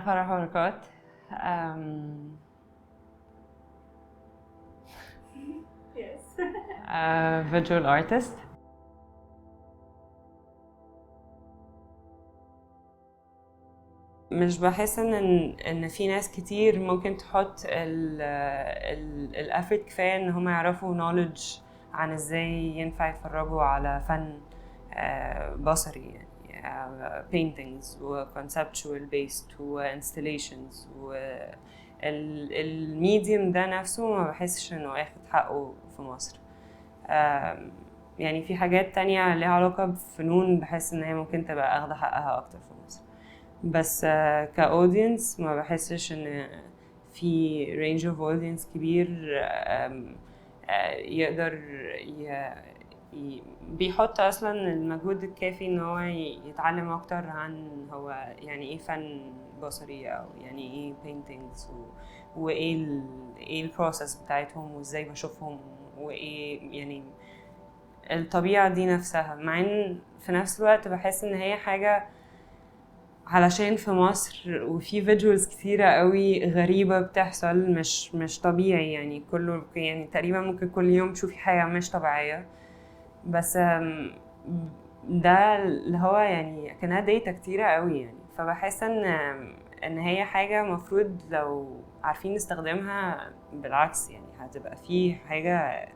فرح بركات. Yes. Visual artist. مش بحس ان في ناس كتير ممكن تحط الافورت كفايه ان هم يعرفوا knowledge عن ازاي ينفع يتفرجوا على فن بصري، يعني paintings و conceptual based و installations و الميديوم ده نفسه ما بحسش انه واخد حقه في مصر. يعني في حاجات تانية ليها علاقة بفنون بحس ان هي ممكن تبقى اخده حقها اكتر في مصر، بس كاودينس ما بحسش ان في range of audience كبير يقدر بيحط اصلا المجهود الكافي ان هو يتعلم اكتر عن هو يعني ايه فن بصري او يعني ايه paintings وايه ايه البروسيس بتاعتهم وازاي بشوفهم وايه يعني الطبيعة دي نفسها، مع ان في نفس الوقت بحس ان هي حاجة علشان في مصر وفي فيجوالز كتيرة قوي غريبة بتحصل مش طبيعي، يعني كله يعني تقريبا ممكن كل يوم تشوفي حاجة مش طبيعية، بس ده اللي هو يعني كانها داتا كتيرة قوي يعني، فبحس ان هي حاجة مفروض لو عارفين نستخدمها بالعكس يعني هتبقى في حاجة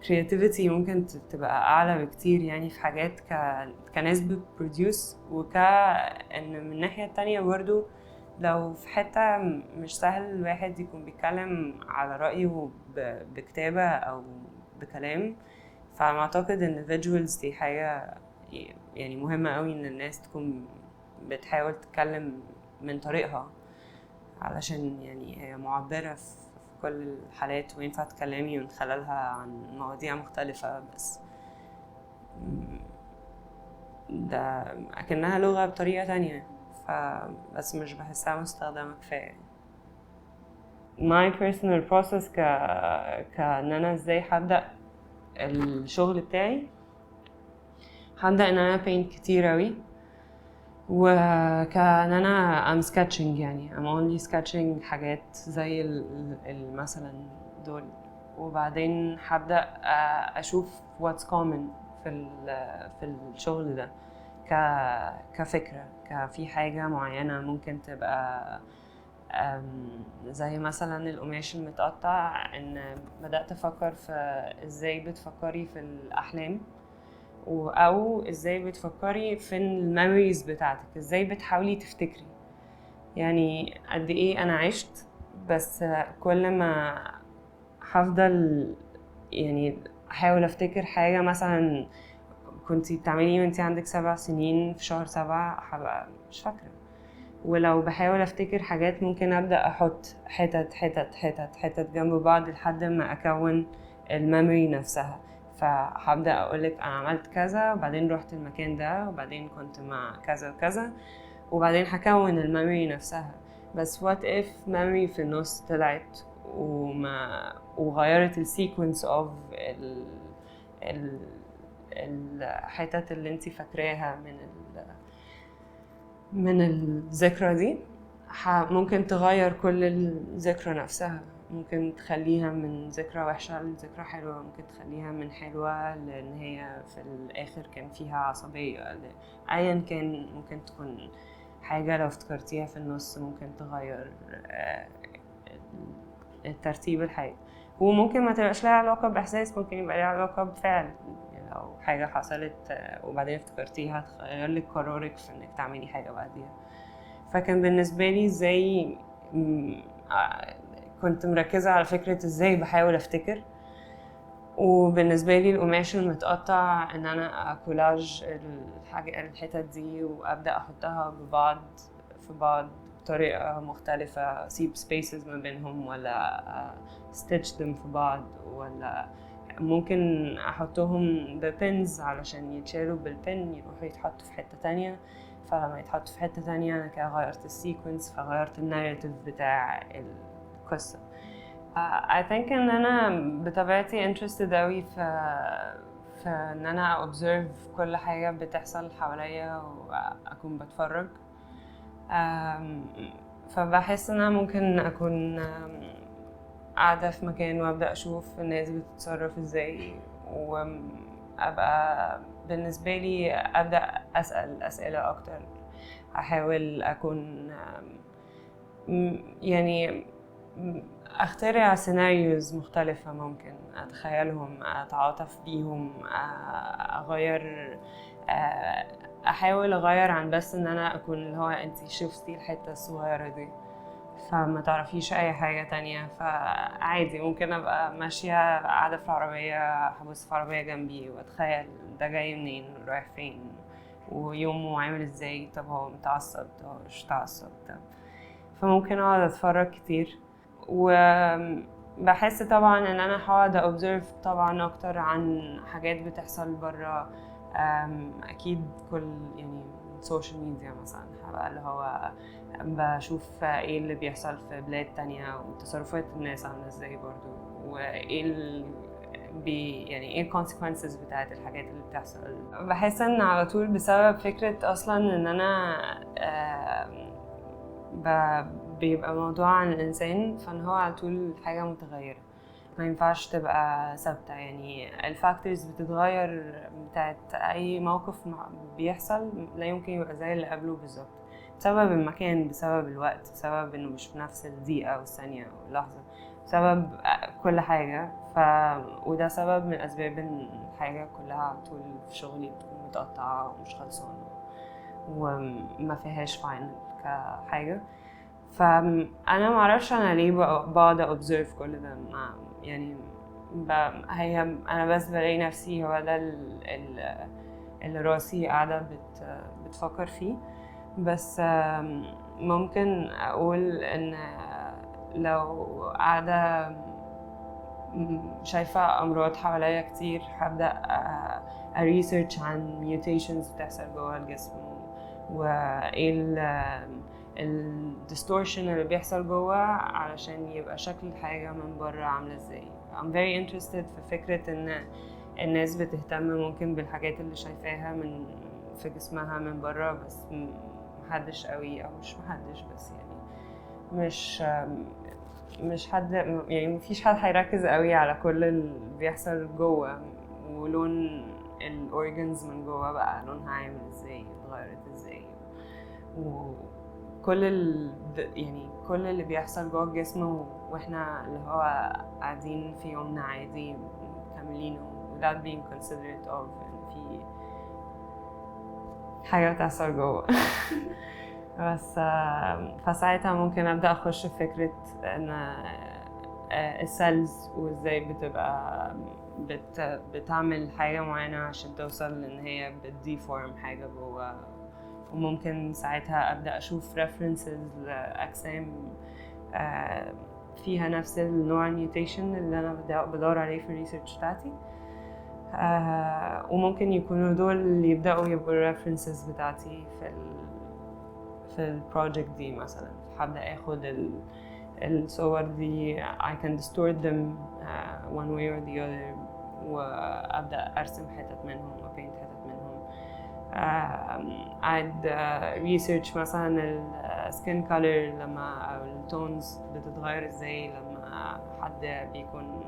creativity ممكن تبقى اعلى بكتير يعني في حاجات كناس بتبروديوس ان من الناحية التانية برضو لو في حتة مش سهل الواحد يكون بيتكلم على رأيه بكتابة او بكلام، فاعتقد ان visuals دي حاجة يعني مهمة قوي ان الناس تكون بتحاول تتكلم من طريقها، علشان يعني هي معبرة في كل الحالات وينفع تكلمي من خلالها عن مواضيع مختلفة، بس ده أكنها لغة بطريقة تانية، بس مش بحسها مستخدمة كفاية. My personal process كأن أنا ازاي هبدأ الشغل بتاعي، هبدأ إن أنا paint كتير أوي، وكان أنا I'm sketching يعني I'm only sketching حاجات زي مثلا دول، وبعدين هبدأ أشوف what's common في الشغل ده كفكرة، في حاجة معينة ممكن تبقى زي مثلا القماش المتقطع، إن بدأت أفكر في إزاي بتفكري في الأحلام او ازاي بتفكري في الميموريز بتاعتك، ازاي بتحاولي تفتكري يعني قد ايه انا عشت، بس كل ما هفضل يعني احاول افتكر حاجة مثلا كنتي بتعملي وانتي عندك 7 سنين في شهر 7 هبقى مش فاكرة، ولو بحاول افتكر حاجات ممكن ابدا احط حتت جنب بعض لحد ما اكون الميموري نفسها، فهبدا اقولك انا عملت كذا وبعدين رحت المكان ده وبعدين كنت مع كذا وكذا وبعدين هكون الميموري نفسها. بس what if memory في النص طلعت وغيرت السيكونس اوف الحتت اللي انتي فاكراها من الذكرى دي، ممكن تغير كل الذكرى نفسها، ممكن تخليها من ذكرى وحشة لذكرى حلوة، ممكن تخليها من حلوة لأن هي في الآخر كان فيها عصبية، أيا كان ممكن تكون حاجة لو افتكرتيها في النص ممكن تغير الترتيب الحقيقي، وممكن ما تبقاش لها علاقة بإحساس، ممكن يبقى لها علاقة بفعل، يعني لو حاجة حصلت وبعدين افتكرتيها تغير لك قرارك في انك تعملي حاجة بعديها. فكان بالنسبة لي ازاي كنت مركزة على فكرة ازاي بحاول افتكر، وبالنسبة لي القماش المتقطع ان انا اكولاج الحتت دي وابدأ احطها في بعض بطريقة مختلفة، اسيب سبيسز ما بينهم ولا stitch them في بعض، ولا ممكن احطهم ببنز علشان يتشالوا بالبن يروحوا يتحطوا في حتة تانية، فلما يتحطوا في حتة تانية انا كده غيرت السيكونس فغيرت الناريتيف بتاع القصة. I think ان انا بطبيعتي interested اوي في ان انا observe كل حاجة بتحصل حواليا واكون بتفرج، فبحس ان انا ممكن اكون قاعدة في مكان وابدأ اشوف الناس بتتصرف ازاي، وابقى بالنسبة لي ابدأ اسأل اسئلة اكتر، احاول اكون يعني اخترع سيناريوز مختلفة ممكن اتخيلهم، اتعاطف بيهم، اغير، احاول اغير عن بس ان انا اكون اللي هو انتي شفتي الحتة الصغيرة دي فما تعرفيش اي حاجة تانية. فعادي ممكن ابقى ماشية قاعدة في العربية، هبص في عربية جنبي واتخيل ده جاي منين رايح فين ويومه عامل ازاي، طب هو متعصب، طب هو مش متعصب. فممكن اقعد اتفرج كتير، وبحس طبعا ان انا هقعد observe طبعا اكتر عن حاجات بتحصل برا. اكيد كل يعني السوشيال ميديا مثلا هبقى اللي هو بشوف ايه اللي بيحصل في بلاد تانية وتصرفات الناس عاملة ازاي برضو، وايه يعني ايه الكونسيكونسز بتاعت الحاجات اللي بتحصل. بحس ان على طول بسبب فكرة اصلا ان انا بيبقى موضوع عن الانسان، فان هو على طول حاجة متغيرة ما ينفعش تبقى ثابتة. يعني الفاكتورز بتتغير بتاعت اي موقف بيحصل لا يمكن يبقى زي اللي قبله بالظبط، بسبب المكان، بسبب الوقت، بسبب انه مش في نفس الدقيقة والثانية واللحظة، بسبب كل حاجة. وده سبب من اسباب ان الحاجة كلها على طول في شغلي بتكون متقطعة ومش خلصانة وما فيهاش فاينل كحاجة. فانا ما اعرفش انا ليه بقعد observe كل ده، يعني هي انا بس بلاقي نفسي هو ده اللي راسي قاعده بتفكر فيه. بس ممكن اقول ان لو قاعده شايفه امراض حواليا كتير هبدا اريسيرش عن mutations بتحصل جوه الجسم، وايه الديستورشن اللي بيحصل جوه علشان يبقى شكل الحاجة من بره عاملة ازاي. I'm very interested في فكرة ان الناس بتهتم ممكن بالحاجات اللي شايفاها في جسمها من بره، بس محدش قوي او مش محدش بس يعني مش حد، يعني مفيش حد هيركز قوي على كل اللي بيحصل جوه، ولون الاورجنز من جوه بقى لونها عامل ازاي، اتغيرت ازاي، وكل يعني كل اللي بيحصل جوه الجسم واحنا اللي هو قاعدين في يومنا عادي كاملينه without being considerate of ان في حاجة بتحصل جوه. بس فساعتها ممكن ابدا اخش في فكره ان السيلز وازاي بتبقى بتعمل حاجه معينه عشان توصل ان هي بتديفورم حاجه جوه، وممكن ساعتها ابدا اشوف ريفرنسز لاجسام فيها نفس النوع الميوتيشن اللي انا بدور عليه في الريسيرش بتاعتي. وممكن يكونوا دول اللي يبداوا يبقوا الريفرنسز بتاعتي في البروجكت دي. مثلا هبدا اخد الصور دي I can distort them one way or the other، وابدا ارسم حتت منهم وبينت حتت منهم. I'd research مثلا السكين كولر لما التونز بتتغير ازاي لما حد بيكون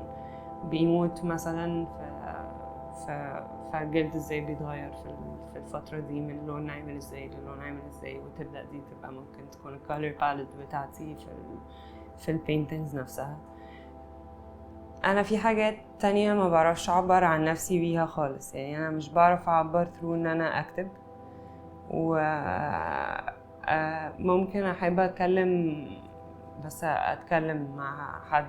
بيموت مثلا، فالجلد ازاي بيتغير في الفترة دي من لون عامل ازاي للون عامل ازاي، وتبدأ دي تبقى ممكن تكون الكولر باليت بتاعتي في البينتينجز نفسها. انا في حاجات تانية ما بعرفش اعبر عن نفسي بيها خالص، يعني انا مش بعرف اعبر ثرو ان انا اكتب، و ممكن احب اتكلم، بس اتكلم مع حد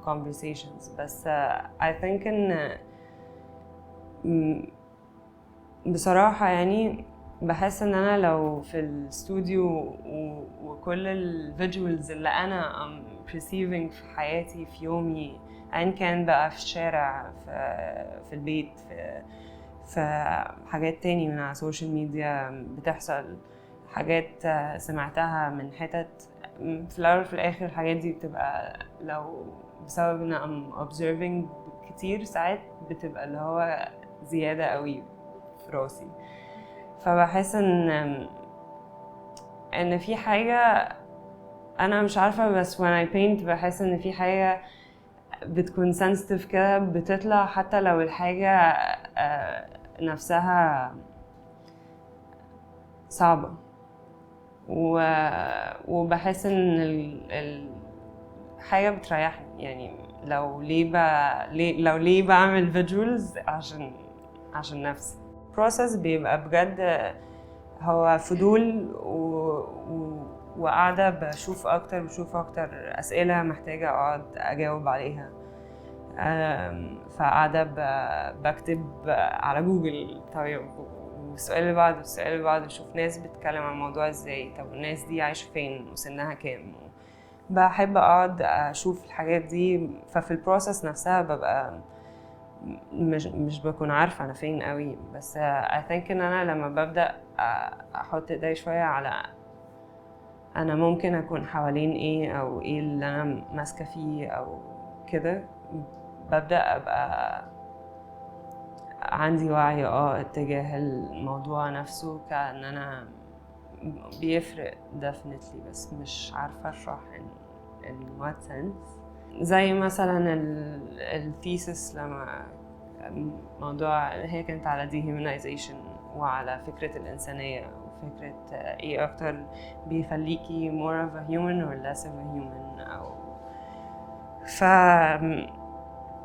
conversations، بس I think ان بصراحة يعني بحس ان انا لو في الاستوديو وكل الفيجوالز اللي انا I'm perceiving في حياتي في يومي، ان كان بقى في الشارع، في البيت، في حاجات تاني من على السوشيال ميديا بتحصل، حاجات سمعتها من حتت، في الاول وفي الاخر الحاجات دي بتبقى لو بسبب ان I'm observing كتير ساعات بتبقى اللي هو زيادة قوي في راسي. فبحس ان ان في حاجة انا مش عارفة، بس when I paint بحس ان في حاجة بتكون sensitive كده بتطلع حتى لو الحاجة نفسها صعبة. وبحس ان الحاجة بتريحني، يعني لو ليه بعمل فيجوالز عشان نفسي. process بيبقى بجد هو فضول وقاعدة بشوف أكتر أسئلة محتاجة أقعد أجاوب عليها. فقاعدة بكتب على جوجل، طيب والسؤال اللي بعده أشوف ناس بتتكلم عن الموضوع ازاي، طب الناس دي عايشة فين وسنها كام. بحب أقعد أشوف الحاجات دي، ففي البروسس نفسها ببقى مش بكون عارفة أنا فين قوي، بس I think إن أنا لما ببدأ أحط إيدي شوية على أنا ممكن أكون حوالين إيه أو إيه اللي أنا ماسكة فيه أو كده، ببدأ أبقى عندي وعي اتجاه الموضوع نفسه، كأن أنا بيفرق definitely، بس مش عارفة أشرح in what sense. زي مثلا الثيسس لما موضوع هي كانت على dehumanization وعلى فكرة الإنسانية وفكرة إيه أكتر بيخليكي more of a human or less of a human أو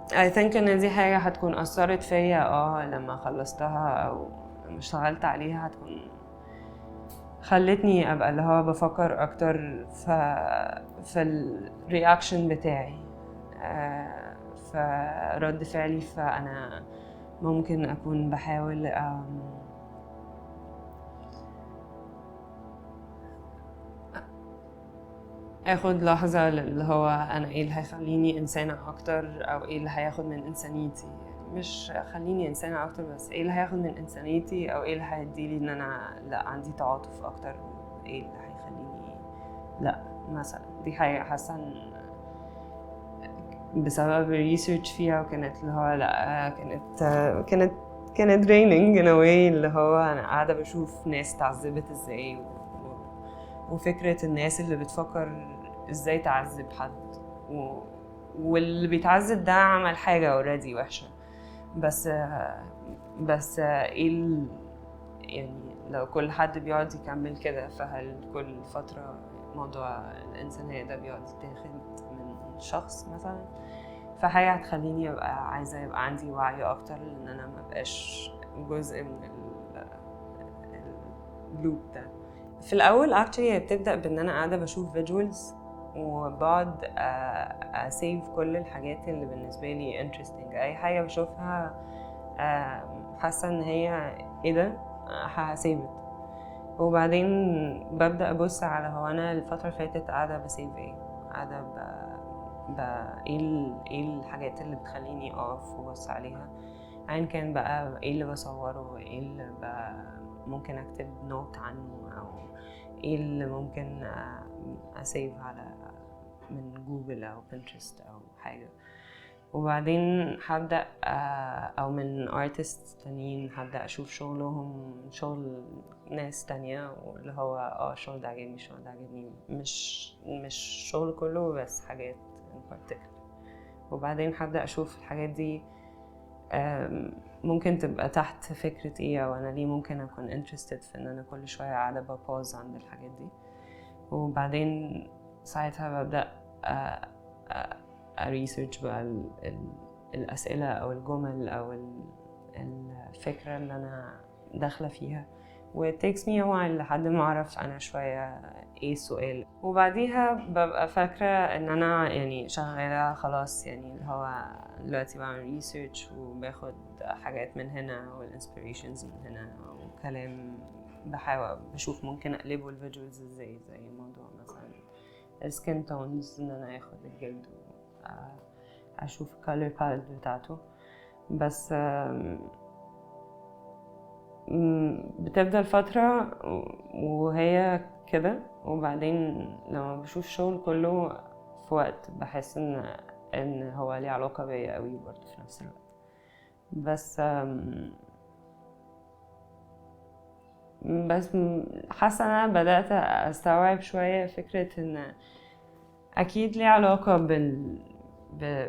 I think إن دي حاجة هتكون أثرت فيا لما خلصتها أو لما اشتغلت عليها، هتكون خلتني أبقى اللي هو بفكر أكتر في الرياكشن بتاعي، فرد فعلي. فأنا ممكن أكون بحاول اخد لحظة اللي هو انا ايه اللي هيخليني انسانة اكتر او ايه اللي هياخد من انسانيتي، يعني مش خليني انسانة اكتر بس ايه اللي هياخد من انسانيتي او ايه اللي هيديلي ان انا لا عندي تعاطف اكتر، ايه اللي هيخليني لا مثلا. دي حاجة حاسة بسبب الريسيرش فيها، وكانت اللي هو لا كانت draining in a way، اللي هو انا قاعدة بشوف ناس تعذبت ازاي وفكرة الناس اللي بتفكر ازاي تعذب حد واللي بيتعذب ده عمل حاجة اوريدي وحشة، بس ايه يعني لو كل حد بيقعد يكمل كده، فهل كل فترة موضوع الإنسانية ده بيقعد يتاخد من شخص مثلا؟ فحاجة هتخليني أبقى عايزة يبقى عندي وعي أكتر، لأن أنا مبقاش جزء من اللوب ده. في الأول هي بتبدأ بإن أنا قاعدة بشوف فيجوالز وبقعد أسيف كل الحاجات اللي بالنسبة لي interesting. أي حاجة بشوفها حاسة إن هي إيه ده هسيفت، وبعدين ببدأ أبص على هو أنا الفترة اللي فاتت قاعدة بسيف إيه، قاعدة إيه الحاجات اللي بتخليني أقف وأبص عليها، أيا كان بقى إيه اللي بصوره، إيه اللي ممكن أكتب نوت عنه، أو إيه اللي ممكن أسيف على من جوجل أو بنترست أو حاجة. وبعدين هبدأ أو من artists تانيين هبدأ أشوف شغلهم، شغل ناس تانية، واللي هو الشغل ده عجبني، الشغل ده عجبني، مش شغل كله بس حاجات in particular. وبعدين هبدأ أشوف الحاجات دي ممكن تبقى تحت فكرة ايه، او انا ليه ممكن اكون interested في ان انا كل شوية قاعدة بباوز عند الحاجات دي. وبعدين ساعتها ببدأ أريسيرش بقى الأسئلة أو الجمل أو الفكرة اللي أنا داخلة فيها، و it takes me a while لحد ما أعرف أنا شوية إيه السؤال. وبعديها ببقى فاكرة إن أنا يعني شغالة خلاص، يعني اللي هو دلوقتي بعمل ريسيرش وباخد حاجات من هنا والانسبيريشنز من هنا وكلام، بحاول بشوف ممكن أقلبه الفيجوالز إزاي، زي موضوع مثلا السكين تونز، إن أنا أخد الجلد وأشوف الكالر باليت بتاعته. بس بتفضل فترة وهي كده، وبعدين لما بشوف شغل كله في وقت بحس إن هو ليه علاقة بيا قوي برضه في نفس الوقت. بس حاسة أنا بدأت أستوعب شوية فكرة إن أكيد ليه علاقة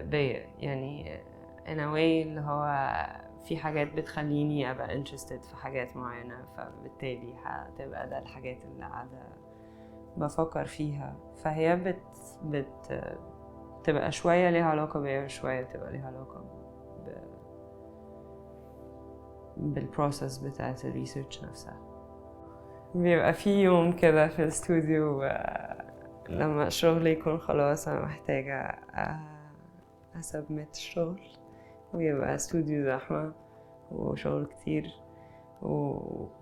بيا يعني in a way اللي هو في حاجات بتخليني أبقى interested في حاجات معينة، فبالتالي هتبقى ده الحاجات اللي قاعدة بفكر فيها. فهي تبقى شوية ليها علاقة بيا وشوية تبقى ليها علاقة بالبروسس بتاعت الريسيرش نفسها. بيبقى في يوم كده في الاستوديو لما الشغل يكون خلاص أنا محتاجة أسبمت الشغل، ويبقى استوديو زحمة وشغل كتير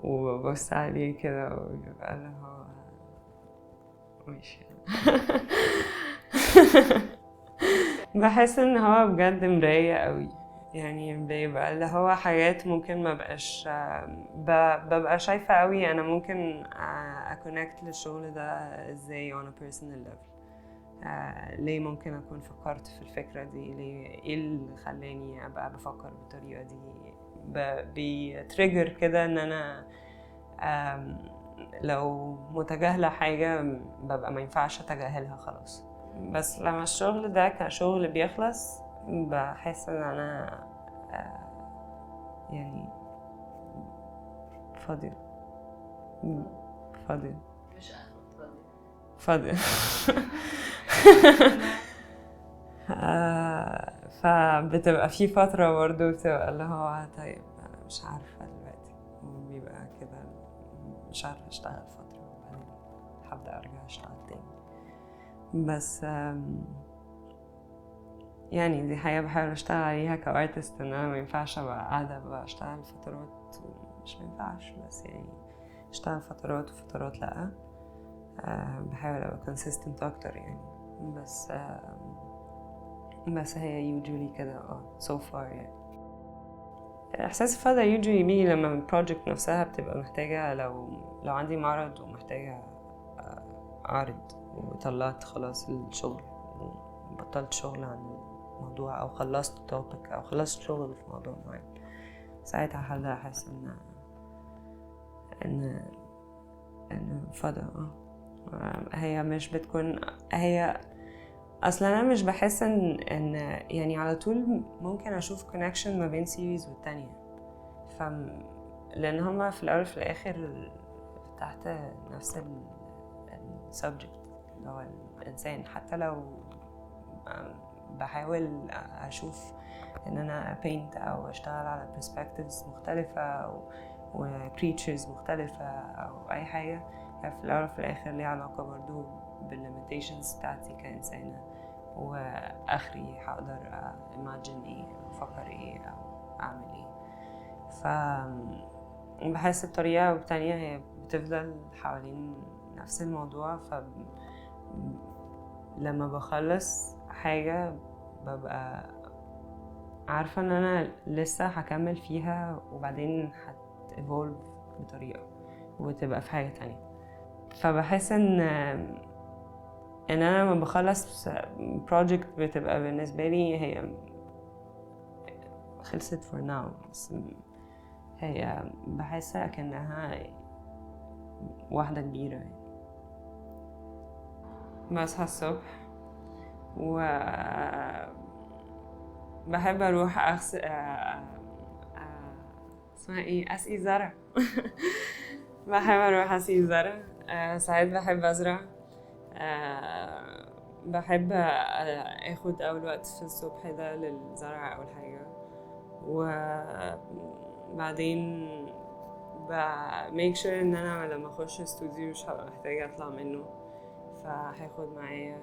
وببص عليه كده ويبقى اللي هو مش بحس ان هو بجد مراية قوي، يعني بيبقى اللي هو حاجات ممكن ما بقاش ببقى شايفة قوي انا ممكن اكونكت للشغل ده ازاي on a personal level. ليه ممكن اكون فكرت في الفكرة دي، ليه ايه اللي خلاني ابقى بفكر بالطريقة دي، بيتريجر كده ان انا لو متجاهلة حاجة ببقى ما ينفعش اتجاهلها خلاص. بس لما الشغل ده كشغل بيخلص بحس ان انا يعني فاضية مش فاضية فبتبقى في فترة برضو بتبقى اللي هو طيب أنا مش عارفة دلوقتي، وبيبقى كده مش عارفة أشتغل فترة وبعدين هبدأ أرجع أشتغل تاني. بس يعني دي حاجة بحاول أشتغل عليها كارتست، إن أنا مينفعش أبقى قاعدة بشتغل فترات مش مينفعش، بس يعني أشتغل فترات وفترات لأ. بحاول أبقى consistent أكتر يعني. بس هي usually كده so far يعني. إحساس الفضا usually بيجي لما البروجكت نفسها بتبقى محتاجة، لو عندي معرض ومحتاجة أعرض وطلعت خلاص الشغل وبطلت شغل عن الموضوع أو خلصت توبك أو خلصت شغل في موضوع معين، ساعتها هبدأ أحس إن فضا. هي مش بتكون هي اصلا انا مش بحس ان يعني على طول ممكن اشوف كونكشن ما بين سيريز والتانية، لان هما في الاول في الاخر تحت نفس السبجكت اللي هو الانسان. حتى لو بحاول اشوف ان انا paint او اشتغل على perspectives مختلفة و creatures مختلفة او اي حاجة، في الاول في الاخر ليها علاقة برضو بالlimitations بتاعتي كإنسانة، واخري هقدر imagine ايه افكر ايه او اعمل ايه. بحس بطريقة وبتانية هي بتفضل حوالين نفس الموضوع. لما بخلص حاجة ببقى عارفة ان انا لسه هكمل فيها وبعدين هتevolve بطريقة وتبقى في حاجة تانية. فبحس ان انا لما بخلص project بتبقى بالنسبة لي هي خلصت for now، بس هي بحسها كأنها واحدة كبيرة يعني. بصحى الصبح بحب اروح اسمها ايه، اسقي زرع بحب اروح اسقي زرع. ساعات بحب ازرع. بحب اخد اول وقت في الصبح ده للزرع اول حاجة، وبعدين make sure ان انا لما اخش استوديو مش هبقى محتاجة اطلع منه، فهاخد معايا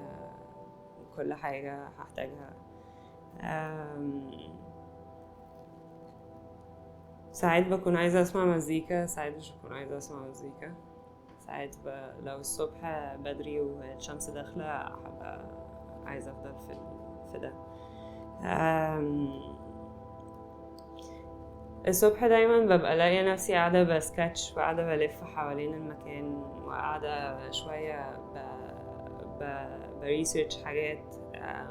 كل حاجة هحتاجها. ساعات بكون عايزة اسمع مزيكا، ساعات مش بكون عايزة اسمع مزيكا. ساعات لو الصبح بدري والشمس داخلة هبقى عايزة افضل في ده. الصبح دايما ببقى لاقية نفسي قاعدة بسكتش وقاعدة بلف حوالين المكان وقاعدة شوية بريسيرش حاجات.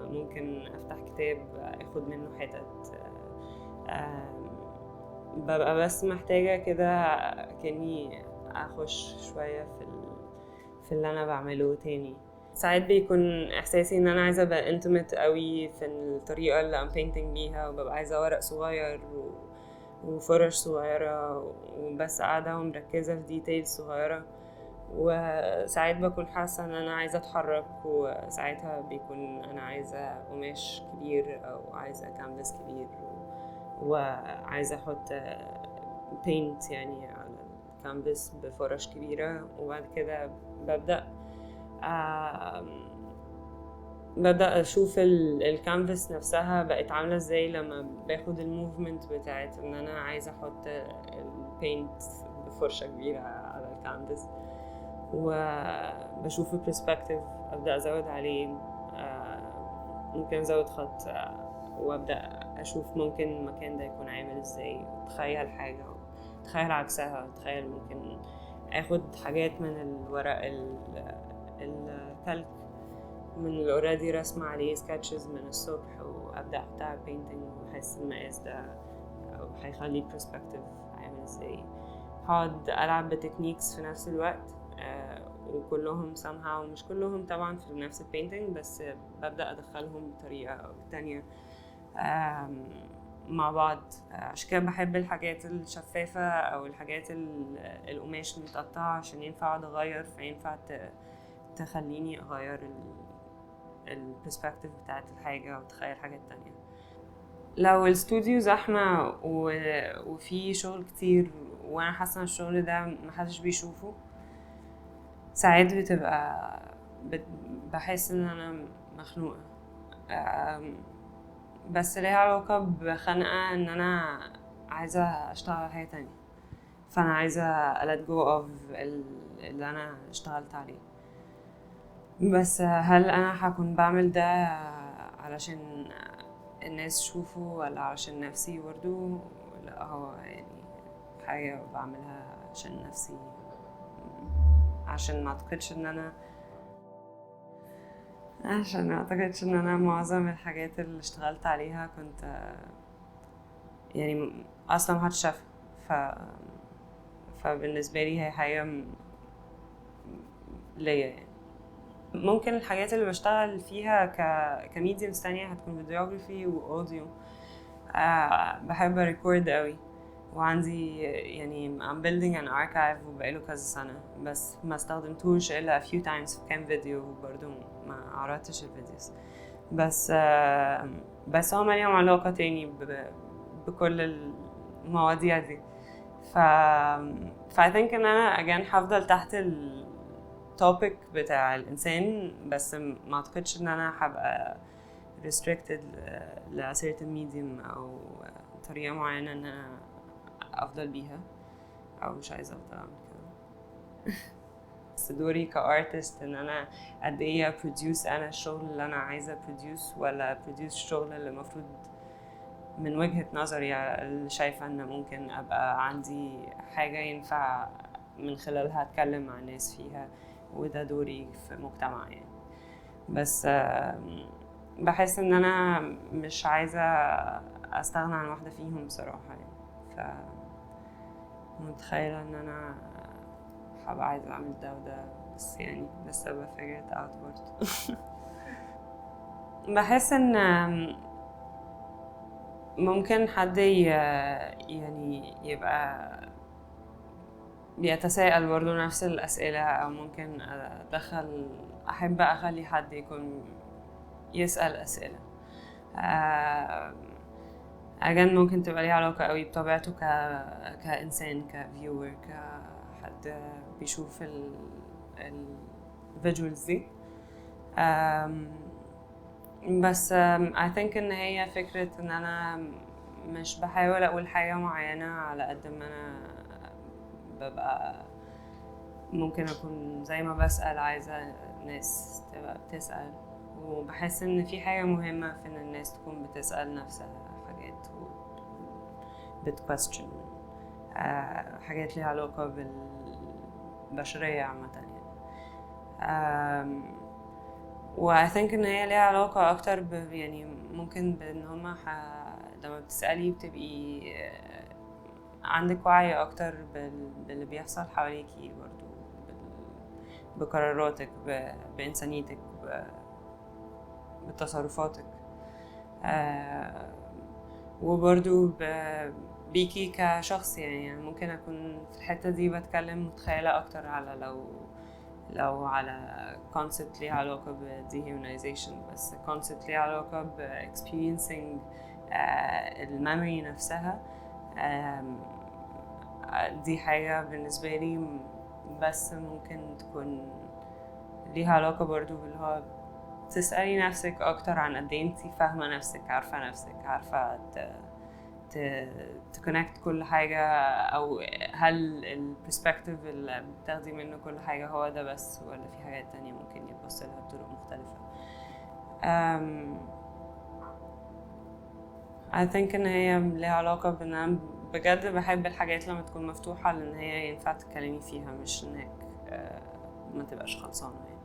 ممكن افتح كتاب اخد منه حتت. ببقى بس محتاجة كده كأني اخش شويه في اللي انا بعمله تاني. ساعات بيكون احساسي ان انا عايزه ابقى انتمت قوي في الطريقه اللي I'm painting بيها، وببقى عايزه ورق صغير وفرش صغيره وبس قاعده ومركزه في ديتيلز صغيره. وساعات بكون حاسه ان انا عايزه اتحرك، وساعتها بيكون انا عايزه قماش كبير او عايزه كانفاس كبير وعايزه احط بينت يعني على الكانفاس بفرش كبيره. وبعد كده ببدأ أشوف الكانفاس نفسها بقت عاملة ازاي لما باخد الموفمنت بتاعت ان انا عايزة احط البينت بفرشة كبيرة على الكانفاس، وبشوف البرسبكتيف أبدأ أزود عليه. ممكن أزود خط وأبدأ أشوف ممكن المكان ده يكون عامل ازاي، أتخيل حاجة أتخيل عكسها، أتخيل ممكن أخد حاجات من الورق التلك من اللي اوريدي رسمة عليه سكتشز من الصبح، وأبدأ أحطها بينتينج وأحس المقاس ده أو هيخلي البرسبكتيف عامل ازاي. هقعد ألعب بتكنيكس في نفس الوقت، وكلهم somehow مش كلهم طبعا في نفس البينتينج، بس ببدأ أدخلهم بطريقة أو تانية مع بعض. عشان كده بحب الحاجات الشفافة أو الحاجات القماش المتقطعة، عشان ينفع أغير، فينفع تخليني أغير البرسبكتيف بتاعت الحاجة وتخيل حاجات تانية. لو الاستوديو زحمة وفي شغل كتير وانا حاسة ان الشغل ده محدش بيشوفه، ساعات بتبقى بحس ان انا مخنوقة، بس ليها علاقة بخنقة ان انا عايزة اشتغل على حاجة تانية، فانا عايزة let go of اللي انا اشتغلت عليه. بس هل انا هكون بعمل ده علشان الناس تشوفه ولا علشان نفسي برضو؟ لا، هو يعني حاجة بعملها عشان نفسي، عشان ما اعتقدش ان انا معظم الحاجات اللي اشتغلت عليها كنت يعني اصلا محدش شافها، فبالنسبة لي هي حاجة ليا يعني. ممكن الحاجات اللي بشتغل فيها كميديمز تانية هتكون فيديوغرافي واوديو. بحب ريكورد قوي، وعندي يعني I'm building an archive وبقاله كذا سنة، بس ما استخدمتوش إلا a few times في كام فيديو، برضو ما عرضتش الفيديوز. بس هو ليهم علاقة تاني بكل المواضيع دي. I think ان انا again هفضل تحت التوبيك بتاع الانسان، بس ما اعتقدش ان انا هبقى restricted ل certain medium او طريقة معينة ان انا افضل بيها، او مش عايزة افضل اعمل كده. بس دوري كارتست ان انا قد ايه produce انا الشغل اللي انا عايزة produce، ولا produce الشغل اللي المفروض من وجهة نظري اللي شايفة ان ممكن ابقى عندي حاجة ينفع من خلالها اتكلم مع الناس فيها، وده دوري في مجتمع يعني. بس بحس ان انا مش عايزة استغنى عن واحدة فيهم بصراحة يعني، متخيلة ان انا هبقى عايزة اعمل ده وده، بس يعني لسه بفكر it out برضه. بحس ان ممكن حد يعني يبقى بيتساءل برضه نفس الأسئلة، أو ممكن أحب أخلي حد يكون يسأل أسئلة. أجل ممكن تبقى ليها علاقة قوي بطبيعته كإنسان، كفيور، كحد بيشوف الفيجوالز دي. بس I think إن هي فكرة إن أنا مش بحاول أقول حاجة معينة على قد ما أنا ببقى ممكن أكون زي ما بسأل عايزة الناس تبقى بتسأل، وبحس إن في حاجة مهمة في إن الناس تكون بتسأل نفسها حاجات بتquestion حاجات ليها علاقة بالبشرية عامة يعني. و I think إن هي ليها علاقة أكتر يعني ممكن بإن هما لما بتسألي بتبقي عندك وعي اكتر باللي بيحصل حواليكي برضو، بقراراتك، بإنسانيتك، بتصرفاتك، وبرضو بيكي كشخص. يعني ممكن أكون في الحتة دي بتكلم متخيلة أكتر على لو على concept ليها علاقة ب dehumanization، بس concept ليها علاقة ب experiencing الميموري نفسها. دي حاجة بالنسبة لي بس ممكن تكون ليها علاقة برضو باللي هو تسألي نفسك أكتر عن قد إيه انتي فاهمة نفسك، عارفة نفسك، عارفة تكونكت كل حاجة، أو هل البرسبكتيف اللي بتاخدي منه كل حاجة هو ده بس، ولا في حاجات تانية ممكن يتبص لها بطرق مختلفة. I think إن هي ليها علاقة بإن أنا بجد بحب الحاجات لما تكون مفتوحة، لأن هي ينفع تتكلمي فيها، مش إنك ما تبقاش خلصانة يعني.